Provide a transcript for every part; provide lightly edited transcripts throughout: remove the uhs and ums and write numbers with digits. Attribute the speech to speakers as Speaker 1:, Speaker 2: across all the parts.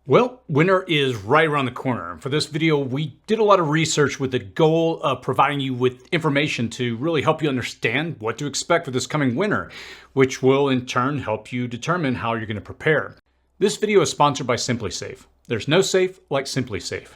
Speaker 1: Well, winter is right around the corner. For this video, we did a lot of research with the goal of providing you with information to really help you understand what to expect for this coming winter, which will in turn help you determine how you're going to prepare. This video is sponsored by SimpliSafe. There's no safe like SimpliSafe.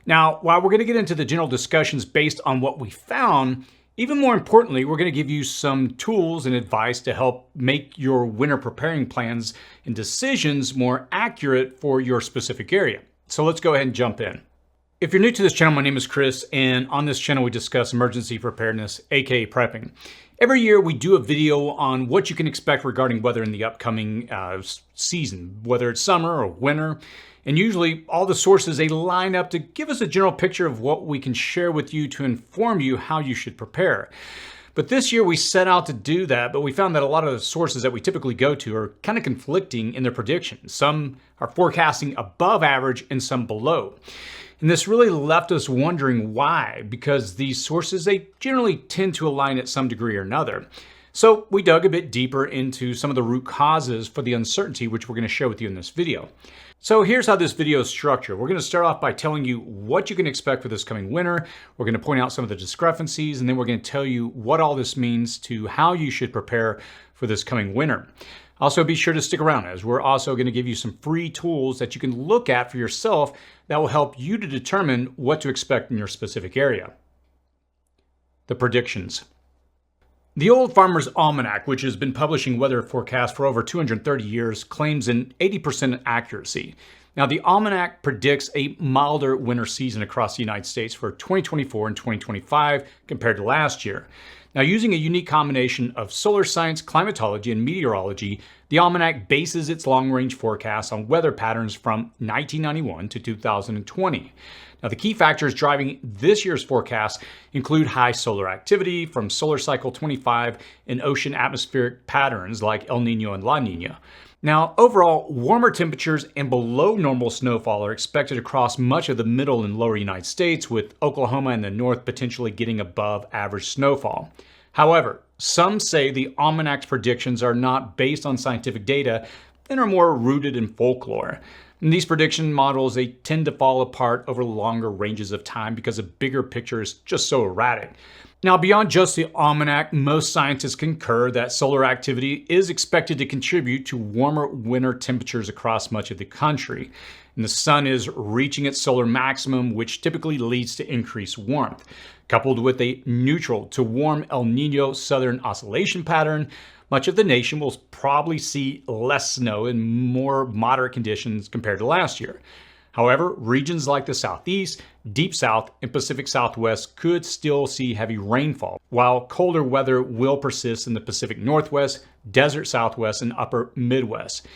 Speaker 1: Now, while we're going to get into the general discussions based on what we found, even more importantly, we're going to give you some tools and advice to help make your winter preparing plans and decisions more accurate for your specific area. So let's go ahead and jump in. If you're new to this channel, my name is Chris, and on this channel we discuss emergency preparedness, aka prepping. Every year we do a video on what you can expect regarding weather in the upcoming season, whether it's summer or winter. And usually all the sources, they line up to give us a general picture of what we can share with you to inform you how you should prepare. But this year we set out to do that, but we found that a lot of the sources that we typically go to are kind of conflicting in their predictions. Some are forecasting above average and some below. And this really left us wondering why, because these sources, they generally tend to align at some degree or another. So we dug a bit deeper into some of the root causes for the uncertainty, which we're going to share with you in this video. So here's how this video is structured. We're going to start off by telling you what you can expect for this coming winter. We're going to point out some of the discrepancies, and then we're going to tell you what all this means to how you should prepare for this coming winter. Also, be sure to stick around, as we're also going to give you some free tools that you can look at for yourself that will help you to determine what to expect in your specific area. The predictions. The Old Farmer's Almanac, which has been publishing weather forecasts for over 230 years, claims an 80% accuracy. Now, the Almanac predicts a milder winter season across the United States for 2024 and 2025 compared to last year. Now, using a unique combination of solar science, climatology, and meteorology, the Almanac bases its long-range forecasts on weather patterns from 1991 to 2020. Now, the key factors driving this year's forecast include high solar activity from solar cycle 25 and ocean atmospheric patterns like El Nino and La Nina. Now, overall, warmer temperatures and below normal snowfall are expected across much of the middle and lower United States, with Oklahoma and the north potentially getting above average snowfall. However, some say the Almanac's predictions are not based on scientific data and are more rooted in folklore. And these prediction models, they tend to fall apart over longer ranges of time because the bigger picture is just so erratic. Now, beyond just the Almanac, most scientists concur that solar activity is expected to contribute to warmer winter temperatures across much of the country. And the sun is reaching its solar maximum, which typically leads to increased warmth. Coupled with a neutral to warm El Nino southern oscillation pattern, much of the nation will probably see less snow and more moderate conditions compared to last year. However, regions like the Southeast, Deep South, and Pacific Southwest could still see heavy rainfall, while colder weather will persist in the Pacific Northwest, Desert Southwest, and Upper Midwest.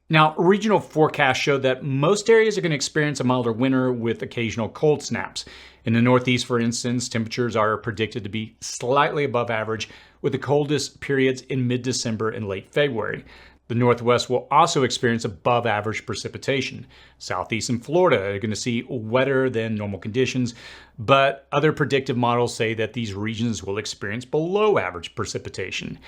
Speaker 1: Now, regional forecasts show that most areas are going to experience a milder winter with occasional cold snaps. In the Northeast, for instance, temperatures are predicted to be slightly above average, with the coldest periods in mid-December and late February. The Northwest will also experience above average precipitation. Southeast and Florida are going to see wetter than normal conditions, but other predictive models say that these regions will experience below average precipitation.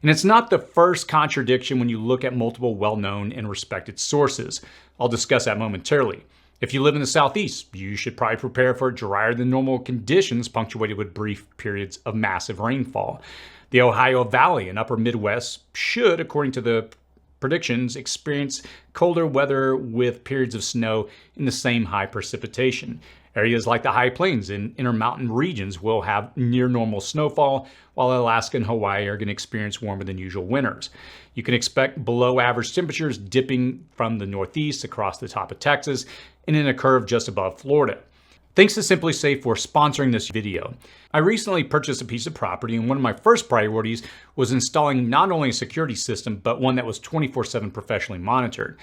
Speaker 1: And it's not the first contradiction when you look at multiple well-known and respected sources. I'll discuss that momentarily. If you live in the Southeast, you should probably prepare for drier than normal conditions punctuated with brief periods of massive rainfall. The Ohio Valley and Upper Midwest should, according to the predictions, experience colder weather with periods of snow in the same high precipitation. Areas like the High Plains and intermountain regions will have near normal snowfall, while Alaska and Hawaii are going to experience warmer than usual winters. You can expect below average temperatures dipping from the Northeast across the top of Texas and in a curve just above Florida. Thanks to SimpliSafe for sponsoring this video. I recently purchased a piece of property, and one of my first priorities was installing not only a security system, but one that was 24/7 professionally monitored.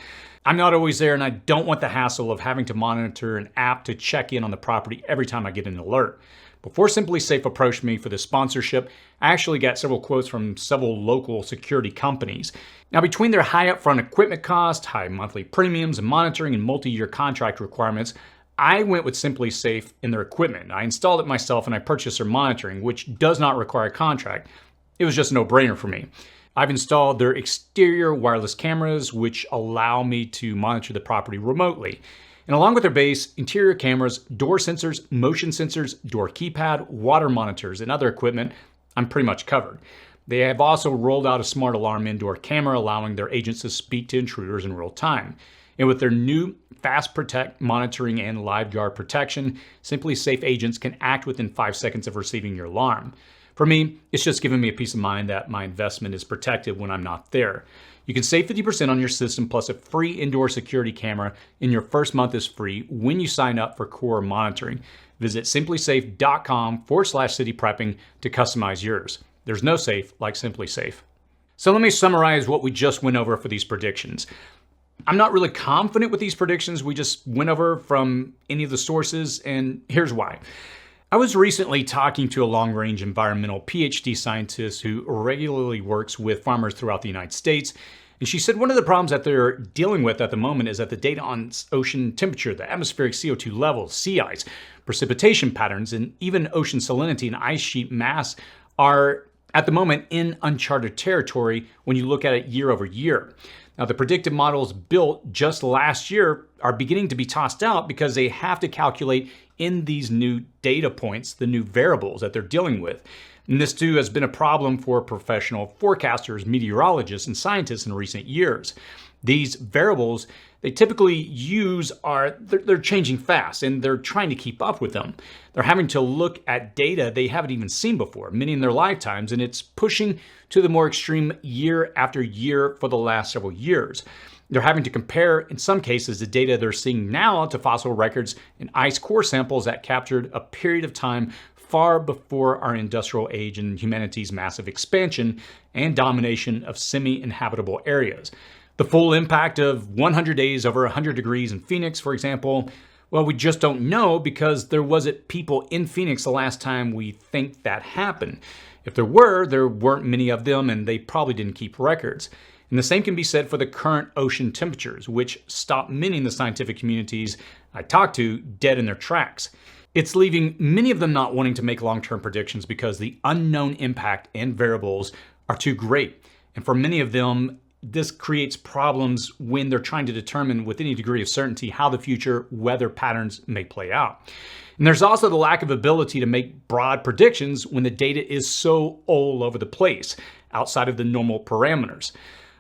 Speaker 1: I'm not always there, and I don't want the hassle of having to monitor an app to check in on the property every time I get an alert. Before SimpliSafe approached me for this sponsorship, I actually got several quotes from several local security companies. Now, between their high upfront equipment cost, high monthly premiums, and monitoring and multi-year contract requirements, I went with SimpliSafe in their equipment. I installed it myself and I purchased their monitoring, which does not require a contract. It was just a no-brainer for me. I've installed their exterior wireless cameras, which allow me to monitor the property remotely. And along with their base, interior cameras, door sensors, motion sensors, door keypad, water monitors, and other equipment, I'm pretty much covered. They have also rolled out a smart alarm indoor camera, allowing their agents to speak to intruders in real time. And with their new Fast Protect monitoring and Live Guard protection, SimpliSafe agents can act within 5 seconds of receiving your alarm. For me, it's just giving me a peace of mind that my investment is protected when I'm not there. You can save 50% on your system plus a free indoor security camera, and your first month is free when you sign up for Core monitoring. Visit simplisafe.com/cityprepping to customize yours. There's no safe like SimpliSafe. So let me summarize what we just went over for these predictions. I'm not really confident with these predictions we just went over from any of the sources, and here's why. I was recently talking to a long-range environmental PhD scientist who regularly works with farmers throughout the United States, and she said one of the problems that they're dealing with at the moment is that the data on ocean temperature, the atmospheric CO2 levels, sea ice, precipitation patterns, and even ocean salinity and ice sheet mass are at the moment in uncharted territory when you look at it year over year. Now, the predictive models built just last year are beginning to be tossed out because they have to calculate in these new data points, the new variables that they're dealing with. And this too has been a problem for professional forecasters, meteorologists, and scientists in recent years. These variables they typically use they're changing fast, and they're trying to keep up with them. They're having to look at data they haven't even seen before, many in their lifetimes, and it's pushing to the more extreme year after year for the last several years. They're having to compare, in some cases, the data they're seeing now to fossil records and ice core samples that captured a period of time far before our industrial age and humanity's massive expansion and domination of semi-inhabitable areas. The full impact of 100 days over 100 degrees in Phoenix, for example, well, we just don't know because there wasn't people in Phoenix the last time we think that happened. If there weren't many of them, and they probably didn't keep records. And the same can be said for the current ocean temperatures, which stop many in the scientific communities I talk to dead in their tracks. It's leaving many of them not wanting to make long-term predictions because the unknown impact and variables are too great. And for many of them, this creates problems when they're trying to determine with any degree of certainty how the future weather patterns may play out. And there's also the lack of ability to make broad predictions when the data is so all over the place, outside of the normal parameters.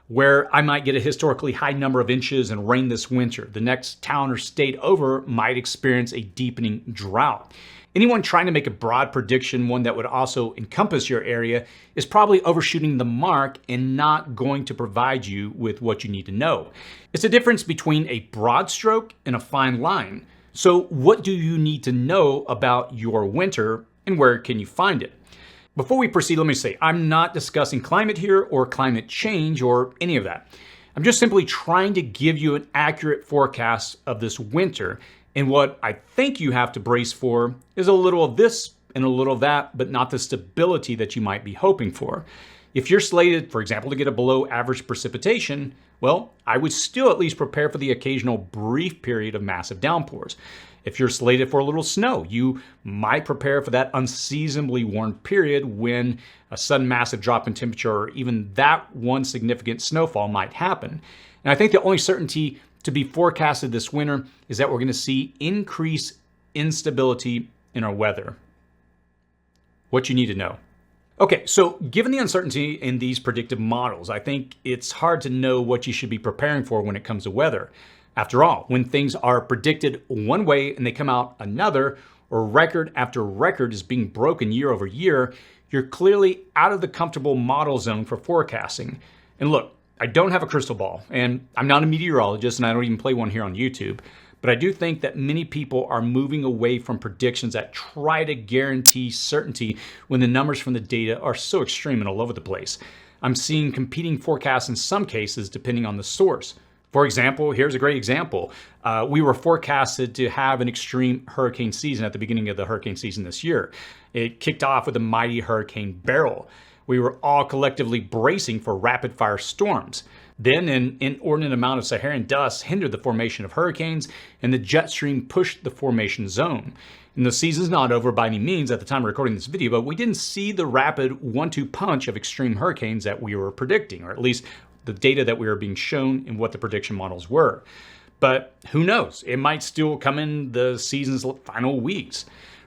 Speaker 1: Where I might get a historically high number of inches and rain this winter, the next town or state over might experience a deepening drought. Anyone trying to make a broad prediction, one that would also encompass your area, is probably overshooting the mark and not going to provide you with what you need to know. It's a difference between a broad stroke and a fine line. So what do you need to know about your winter, and where can you find it? Before we proceed, let me say, I'm not discussing climate here or climate change or any of that. I'm just simply trying to give you an accurate forecast of this winter. And what I think you have to brace for is a little of this and a little of that, but not the stability that you might be hoping for. If you're slated, for example, to get a below average precipitation, well, I would still at least prepare for the occasional brief period of massive downpours. If you're slated for a little snow, you might prepare for that unseasonably warm period when a sudden massive drop in temperature or even that one significant snowfall might happen. And I think the only certainty to be forecasted this winter is that we're going to see increased instability in our weather. What you need to know. Okay, so given the uncertainty in these predictive models, I think it's hard to know what you should be preparing for when it comes to weather. After all, when things are predicted one way and they come out another, or record after record is being broken year over year, you're clearly out of the comfortable model zone for forecasting. And look, I don't have a crystal ball, and I'm not a meteorologist, and I don't even play one here on YouTube, but I do think that many people are moving away from predictions that try to guarantee certainty when the numbers from the data are so extreme and all over the place. I'm seeing competing forecasts in some cases depending on the source. For example, here's a great example. We were forecasted to have an extreme hurricane season at the beginning of the hurricane season this year. It kicked off with a mighty Hurricane Beryl. We were all collectively bracing for rapid fire storms. Then an inordinate amount of Saharan dust hindered the formation of hurricanes, and the jet stream pushed the formation zone. And the season's not over by any means at the time of recording this video, but we didn't see the rapid 1-2 punch of extreme hurricanes that we were predicting, or at least the data that we were being shown and what the prediction models were. But who knows? It might still come in the season's final weeks.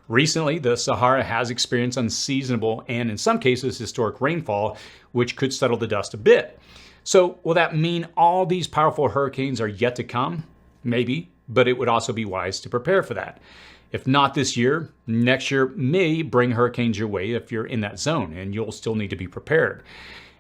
Speaker 1: Recently, the Sahara has experienced unseasonable and in some cases historic rainfall, which could settle the dust a bit. So will that mean all these powerful hurricanes are yet to come? Maybe, but it would also be wise to prepare for that. If not this year, next year may bring hurricanes your way if you're in that zone, and you'll still need to be prepared.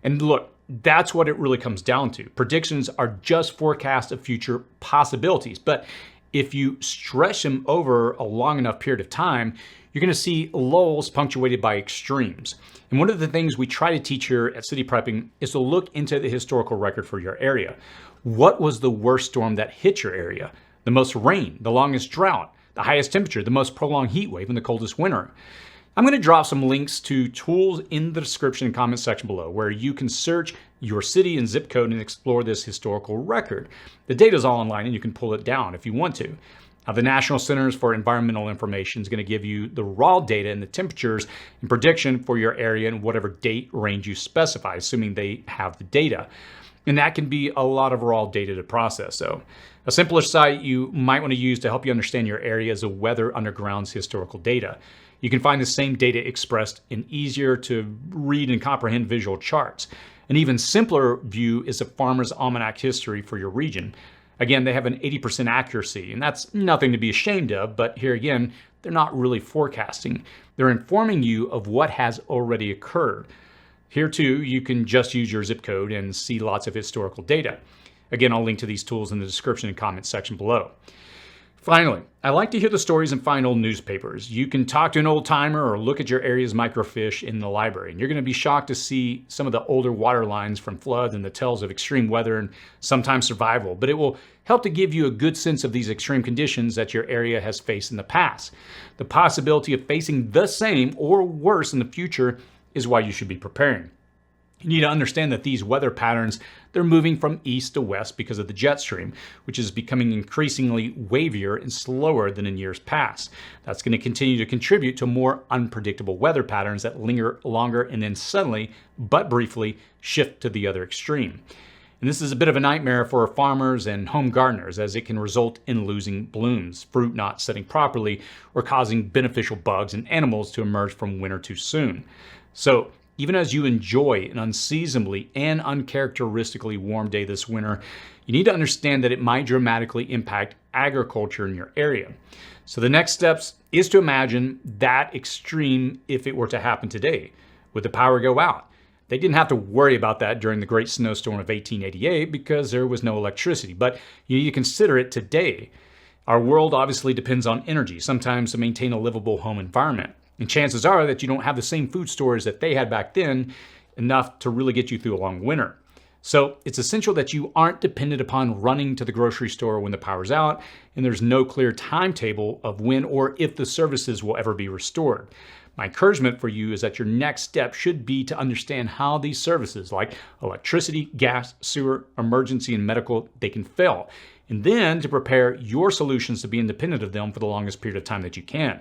Speaker 1: And look, that's what it really comes down to. Predictions are just forecasts of future possibilities, but if you stretch them over a long enough period of time, you're going to see lulls punctuated by extremes. And one of the things we try to teach here at City Prepping is to look into the historical record for your area. What was the worst storm that hit your area? The most rain, the longest drought, the highest temperature, the most prolonged heat wave, and the coldest winter. I'm going to drop some links to tools in the description and comment section below where you can search your city and zip code and explore this historical record. The data is all online and you can pull it down if you want to. Now, the National Centers for Environmental Information is going to give you the raw data and the temperatures and prediction for your area and whatever date range you specify, assuming they have the data. And that can be a lot of raw data to process. So a simpler site you might want to use to help you understand your area is a Weather Underground's historical data. You can find the same data expressed in easier to read and comprehend visual charts. An even simpler view is a Farmer's Almanac history for your region. Again, they have an 80% accuracy, and that's nothing to be ashamed of, but here again, they're not really forecasting. They're informing you of what has already occurred. Here too, you can just use your zip code and see lots of historical data. Again, I'll link to these tools in the description and comment section below. Finally, I like to hear the stories and find old newspapers. You can talk to an old timer or look at your area's microfiche in the library, and you're going to be shocked to see some of the older water lines from floods and the tales of extreme weather and sometimes survival, but it will help to give you a good sense of these extreme conditions that your area has faced in the past. The possibility of facing the same or worse in the future is why you should be preparing. You need to understand that these weather patterns, they're moving from east to west because of the jet stream, which is becoming increasingly wavier and slower than in years past. That's going to continue to contribute to more unpredictable weather patterns that linger longer and then suddenly, but briefly, shift to the other extreme. And this is a bit of a nightmare for farmers and home gardeners, as it can result in losing blooms, fruit not setting properly, or causing beneficial bugs and animals to emerge from winter too soon. So, even as you enjoy an unseasonably and uncharacteristically warm day this winter, you need to understand that it might dramatically impact agriculture in your area. So the next steps is to imagine that extreme if it were to happen today. Would the power go out? They didn't have to worry about that during the Great Snowstorm of 1888 because there was no electricity, but you need to consider it today. Our world obviously depends on energy, sometimes to maintain a livable home environment. And chances are that you don't have the same food stores that they had back then, enough to really get you through a long winter. So it's essential that you aren't dependent upon running to the grocery store when the power's out, and there's no clear timetable of when or if the services will ever be restored. My encouragement for you is that your next step should be to understand how these services like electricity, gas, sewer, emergency, and medical, they can fail, and then to prepare your solutions to be independent of them for the longest period of time that you can.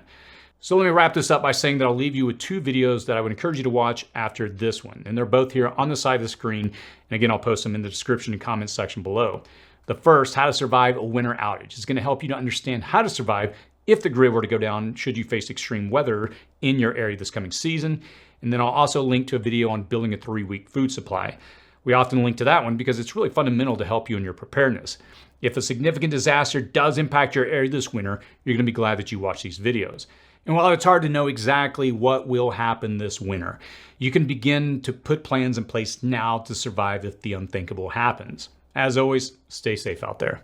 Speaker 1: So let me wrap this up by saying that I'll leave you with two videos that I would encourage you to watch after this one. And they're both here on the side of the screen. And again, I'll post them in the description and comments section below. The first, How to Survive a Winter Outage, is going to help you to understand how to survive if the grid were to go down should you face extreme weather in your area this coming season. And then I'll also link to a video on building a 3-week food supply. We often link to that one because it's really fundamental to help you in your preparedness. If a significant disaster does impact your area this winter, you're going to be glad that you watched these videos. And while it's hard to know exactly what will happen this winter, you can begin to put plans in place now to survive if the unthinkable happens. As always, stay safe out there.